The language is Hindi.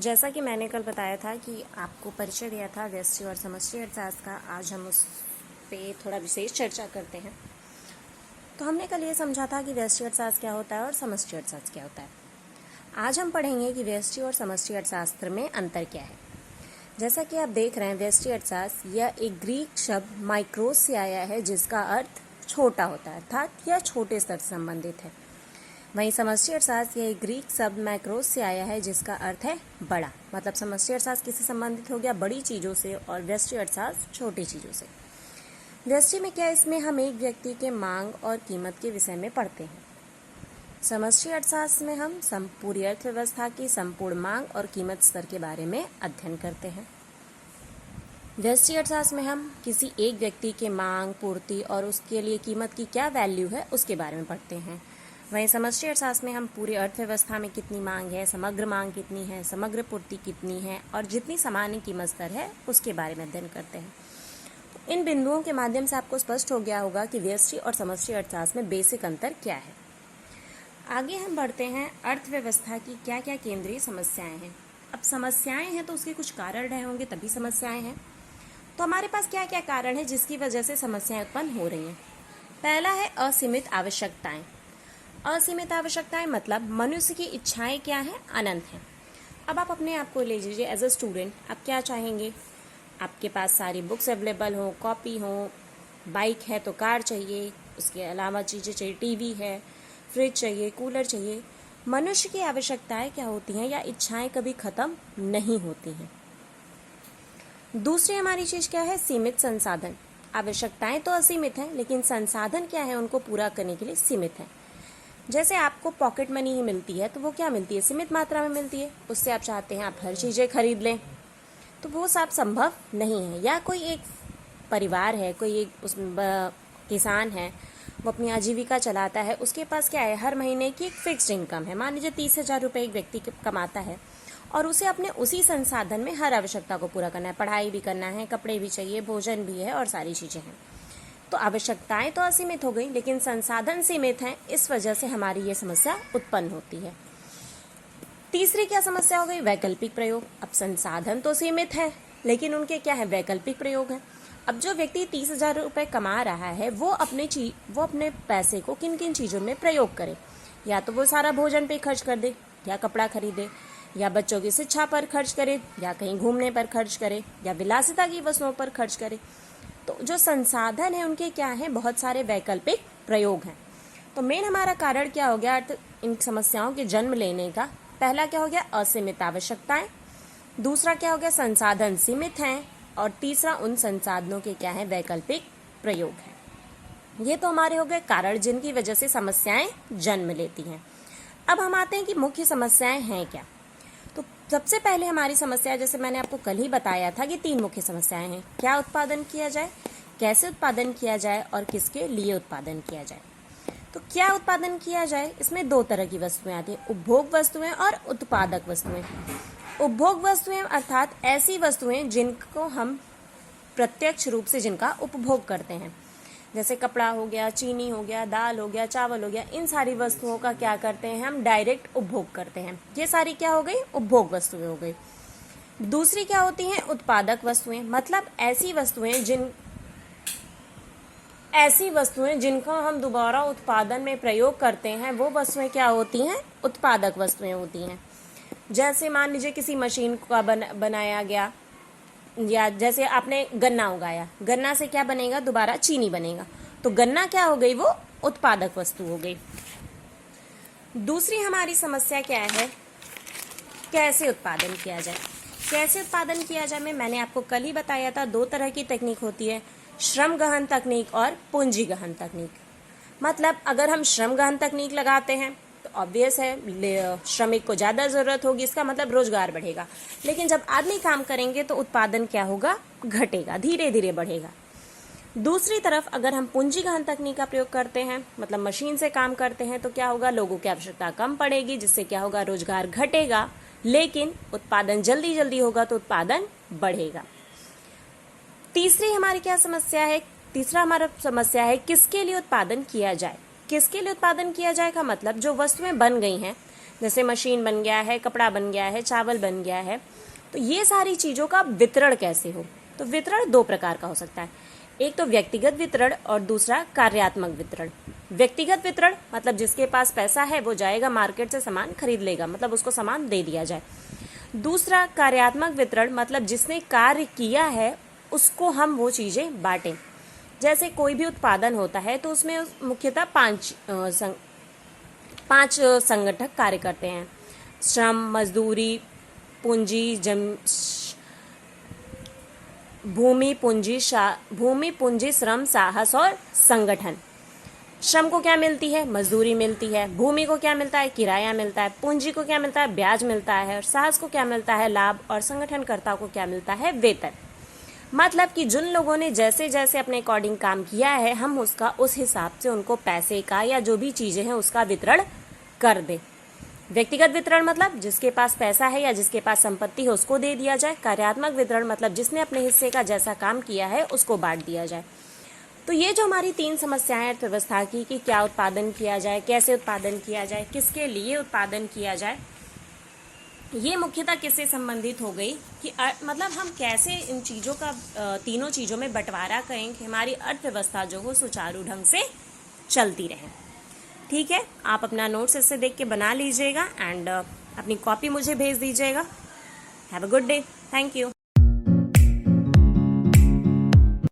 जैसा कि मैंने कल बताया था कि आपको परिचय दिया था व्यष्टि और समष्टि अर्थशास्त्र का, आज हम उस पे थोड़ा विशेष चर्चा करते हैं। तो हमने कल ये समझा था कि व्यष्टि अर्थशास्त्र क्या होता है और समष्टि अर्थशास्त्र क्या होता है। आज हम पढ़ेंगे कि व्यष्टि और समष्टि अर्थशास्त्र में अंतर क्या है। जैसा कि आप देख रहे हैं, व्यष्टि अर्थशास्त्र यह एक ग्रीक शब्द माइक्रोस से आया है, जिसका अर्थ छोटा होता है, अर्थात यह छोटे स्तर से संबंधित है। वहीं समष्टि अर्थशास्त्र यह ग्रीक शब्द मैक्रोस से आया है, जिसका अर्थ है बड़ा। मतलब समष्टि अर्थशास्त्र किससे संबंधित हो गया? बड़ी चीज़ों से, और व्यष्टि अर्थशास्त्र छोटी चीज़ों से। व्यष्टि में क्या, इसमें हम एक व्यक्ति के मांग और कीमत के विषय में पढ़ते हैं। समष्टि अर्थशास्त्र में हम पूरी अर्थव्यवस्था की संपूर्ण मांग और कीमत स्तर के बारे में अध्ययन करते हैं। व्यष्टि अर्थशास्त्र में हम किसी एक व्यक्ति के मांग, पूर्ति और उसके लिए कीमत की क्या वैल्यू है उसके बारे में पढ़ते हैं। वहीं समष्टि अर्थशास्त्र में हम पूरी अर्थव्यवस्था में कितनी मांग है, समग्र मांग कितनी है, समग्र पूर्ति कितनी है और जितनी सामान्य कीमत स्तर है उसके बारे में अध्ययन करते हैं। तो इन बिंदुओं के माध्यम से आपको स्पष्ट हो गया होगा कि व्यष्टि और समष्टि अर्थशास्त्र में बेसिक अंतर क्या है। आगे हम बढ़ते हैं, अर्थव्यवस्था की क्या क्या केंद्रीय समस्याएं हैं। अब समस्याएं हैं तो उसके कुछ कारण रहे होंगे, तभी समस्याएं हैं। तो हमारे पास क्या क्या कारण है जिसकी वजह से समस्याएं उत्पन्न हो रही हैं। पहला है असीमित आवश्यकताएं। असीमित आवश्यकताएं मतलब मनुष्य की इच्छाएं क्या हैं? अनंत हैं। अब आप अपने आप को ले लीजिए, एज अ स्टूडेंट आप क्या चाहेंगे? आपके पास सारी बुक्स अवेलेबल हो, कॉपी हो, बाइक है तो कार चाहिए, उसके अलावा चीज़ें चाहिए, टीवी है, फ्रिज चाहिए, कूलर चाहिए। मनुष्य की आवश्यकताएं क्या होती हैं या इच्छाएं कभी खत्म नहीं होती हैं। दूसरी हमारी चीज़ क्या है? सीमित संसाधन। आवश्यकताएं तो असीमित हैं, लेकिन संसाधन क्या है? उनको पूरा करने के लिए सीमित हैं। जैसे आपको पॉकेट मनी ही मिलती है तो वो क्या मिलती है? सीमित मात्रा में मिलती है। उससे आप चाहते हैं आप हर चीज़ें खरीद लें, तो वो सब संभव नहीं है। या कोई एक परिवार है, कोई एक किसान है, वो अपनी आजीविका चलाता है, उसके पास क्या है? हर महीने की एक फिक्स्ड इनकम है। मान लीजिए 30,000 रुपये एक व्यक्ति कमाता है और उसे अपने उसी संसाधन में हर आवश्यकता को पूरा करना है। पढ़ाई भी करना है, कपड़े भी चाहिए, भोजन भी है और सारी चीज़ें हैं। तो आवश्यकताएं तो असीमित हो गई, लेकिन संसाधन सीमित हैं। इस वजह से हमारी ये समस्या उत्पन्न होती है। तीसरी क्या समस्या हो गई? वैकल्पिक प्रयोग। अब संसाधन तो सीमित है, लेकिन उनके क्या है? वैकल्पिक प्रयोग है। अब जो व्यक्ति 30,000 रुपये कमा रहा है, वो अपने पैसे को किन किन चीज़ों में प्रयोग करे। या तो वो सारा भोजन पे खर्च कर दे, या कपड़ा खरीदे, या बच्चों की शिक्षा पर खर्च करे, या कहीं घूमने पर खर्च करे, या विलासिता की वस्तुओं पर खर्च करे। तो जो संसाधन है उनके क्या है? बहुत सारे वैकल्पिक प्रयोग हैं। तो मेन हमारा कारण क्या हो गया इन समस्याओं के जन्म लेने का? पहला क्या हो गया? असीमित आवश्यकताएं। दूसरा क्या हो गया? संसाधन सीमित हैं। और तीसरा उन संसाधनों के क्या है? वैकल्पिक प्रयोग है। ये तो हमारे हो गए कारण जिनकी वजह से समस्याएं जन्म लेती हैं। अब हम आते हैं कि मुख्य समस्याएं हैं क्या। तो सबसे पहले हमारी समस्या, जैसे मैंने आपको कल ही बताया था कि 3 मुख्य समस्याएं हैं। क्या उत्पादन किया जाए, कैसे उत्पादन किया जाए और किसके लिए उत्पादन किया जाए। तो क्या उत्पादन किया जाए, इसमें 2 तरह की वस्तुएं आती हैं, उपभोग वस्तुएं और उत्पादक वस्तुएं। उपभोग वस्तुएं अर्थात ऐसी वस्तुएं जिनको हम प्रत्यक्ष रूप से जिनका उपभोग करते हैं। जैसे कपड़ा हो गया, चीनी हो गया, दाल हो गया, चावल हो गया, इन सारी वस्तुओं का क्या करते हैं? हम डायरेक्ट उपभोग करते हैं। ये सारी क्या हो गई? उपभोग वस्तुएं हो गई। दूसरी क्या होती हैं? उत्पादक वस्तुएं। मतलब ऐसी वस्तुएं जिनको हम दोबारा उत्पादन में प्रयोग करते हैं, वो वस्तुएं क्या होती हैं? उत्पादक वस्तुएं होती हैं। जैसे मान लीजिए किसी मशीन का बनाया गया, या जैसे आपने गन्ना उगाया, गन्ना से क्या बनेगा? दोबारा चीनी बनेगा। तो गन्ना क्या हो गई? वो उत्पादक वस्तु हो गई। दूसरी हमारी समस्या क्या है? कैसे उत्पादन किया जाए। कैसे उत्पादन किया जाए में मैंने आपको कल ही बताया था, 2 तरह की तकनीक होती है, श्रम गहन तकनीक और पूंजी गहन तकनीक। मतलब अगर हम श्रम गहन तकनीक लगाते हैं तो ऑब्वियस है श्रमिक को ज़्यादा ज़रूरत होगी, इसका मतलब रोजगार बढ़ेगा। लेकिन जब आदमी काम करेंगे तो उत्पादन क्या होगा? घटेगा, धीरे धीरे बढ़ेगा। दूसरी तरफ अगर हम पूंजी गहन तकनीक का प्रयोग करते हैं, मतलब मशीन से काम करते हैं, तो क्या होगा? लोगों की आवश्यकता कम पड़ेगी, जिससे क्या होगा? रोजगार घटेगा, लेकिन उत्पादन जल्दी जल्दी होगा तो उत्पादन बढ़ेगा। तीसरी हमारी क्या समस्या है? तीसरा हमारा समस्या है किसके लिए उत्पादन किया जाए। किसके लिए उत्पादन किया जाए का मतलब जो वस्तुएं बन गई हैं, जैसे मशीन बन गया है, कपड़ा बन गया है, चावल बन गया है। तो ये सारी चीज़ों का वितरण कैसे हो? तो वितरण दो प्रकार का हो सकता है, एक तो व्यक्तिगत वितरण और दूसरा कार्यात्मक वितरण। व्यक्तिगत वितरण मतलब जिसके पास पैसा है वो जाएगा मार्केट से सामान खरीद लेगा, मतलब उसको सामान दे दिया जाए। दूसरा कार्यात्मक वितरण मतलब जिसने कार्य किया है उसको हम वो चीज़ें बांटें। जैसे कोई भी उत्पादन होता है तो उसमें मुख्यतः पांच संगठक कार्य करते हैं: श्रम, मजदूरी, पूंजी, भूमि पूंजी, श्रम, साहस और संगठन। श्रम को क्या मिलती है? मजदूरी मिलती है। भूमि को क्या मिलता है? किराया मिलता है। पूंजी को क्या मिलता है? ब्याज मिलता है। और साहस को क्या मिलता है? लाभ। और संगठनकर्ता को क्या मिलता है? वेतन। मतलब कि जिन लोगों ने जैसे जैसे अपने अकॉर्डिंग काम किया है, हम उसका उस हिसाब से उनको पैसे का या जो भी चीज़ें हैं उसका वितरण कर दें। व्यक्तिगत वितरण मतलब जिसके पास पैसा है या जिसके पास संपत्ति है उसको दे दिया जाए। कार्यात्मक वितरण मतलब जिसने अपने हिस्से का जैसा काम किया है उसको बांट दिया जाए। तो ये जो हमारी तीन समस्याएं अर्थव्यवस्था की कि क्या उत्पादन किया जाए, कैसे उत्पादन किया जाए, किसके लिए उत्पादन किया जाए, ये मुख्यतः किससे संबंधित हो गई कि मतलब हम कैसे इन चीज़ों का तीनों चीज़ों में बंटवारा करें कि हमारी अर्थव्यवस्था जो हो सुचारू ढंग से चलती रहे। ठीक है, आप अपना नोट्स इससे देख के बना लीजिएगा एंड अपनी कॉपी मुझे भेज दीजिएगा। Have a good day. Thank you.